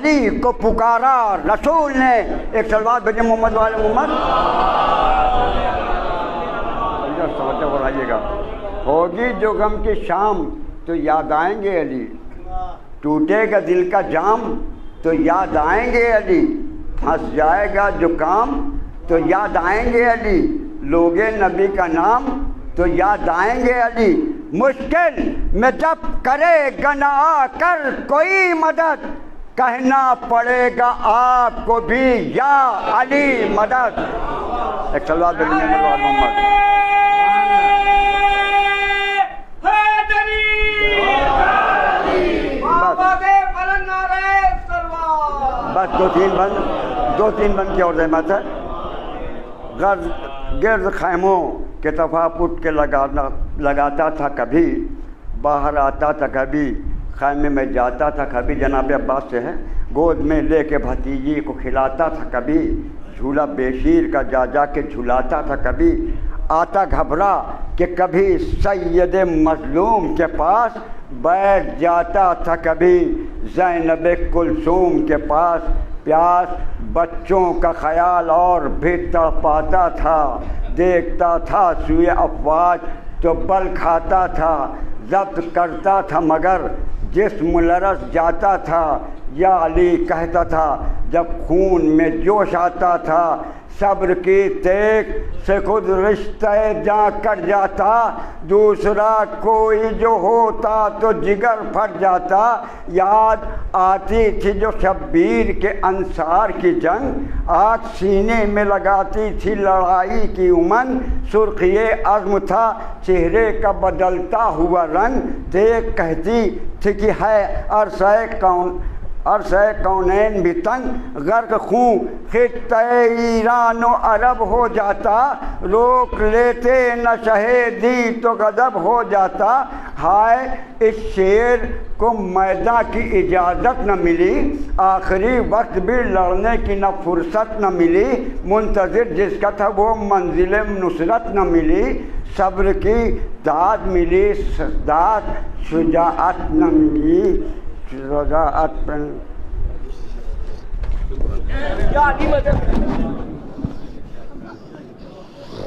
علی کو پکارا رسول نے. ایک صلوات بھیجیں محمد والے محمد. توجہ بڑھائیے گا. ہوگی جو غم کی شام تو یاد آئیں گے علی, ٹوٹے گا دل کا جام تو یاد آئیں گے علی, پھنس جائے گا جو کام تو یاد آئیں گے علی, لوگے نبی کا نام تو یاد آئیں گے علی. مشکل میں جب کرے گا نہ آ کر کوئی مدد, کہنا پڑے گا آپ کو بھی یا علی مدد. ایک صلوات محمد. بس دو تین بند کی اور زحمت ہے. گرد خیموں کے تفاپٹ کے لگاتا تھا کبھی, باہر آتا تھا کبھی, خیمے میں جاتا تھا کبھی. جناب عباس سے ہے. گود میں لے کے بھتیجی کو کھلاتا تھا کبھی, جھولا بیشیر کا جا جا کے جھلاتا تھا کبھی. آتا گھبرا کہ کبھی سید مظلوم کے پاس, بیٹھ جاتا تھا کبھی زینب کلثوم کے پاس. پیاس بچوں کا خیال اور بھی تڑپاتا تھا, دیکھتا تھا سوئے افواج تو بل کھاتا تھا. ضبط کرتا تھا مگر جسم لرز جاتا تھا, یا علی کہتا تھا جب خون میں جوش آتا تھا. صبر کی تیغ سے خود رشتہ جاں کٹ جاتا, دوسرا کوئی جو ہوتا تو جگر پھٹ جاتا. یاد آتی تھی جو شبیر کے انصار کی جنگ, آگ سینے میں لگاتی تھی لڑائی کی امنگ. سرخی عزم تھا چہرے کا بدلتا ہوا رنگ, دیکھ کہتی تھی کہ ہے عرصہ کونین بھی تنگ. غرق خون خطہ ایران و عرب ہو جاتا, روک لیتے نہ شہیدی تو غضب ہو جاتا. ہائے اس شیر کو میدان کی اجازت نہ ملی, آخری وقت بھی لڑنے کی نہ فرصت نہ ملی. منتظر جس کا تھا وہ منزل نصرت نہ ملی. صبر کی داد ملی, داد شجاعت نہ ملی. شجاعت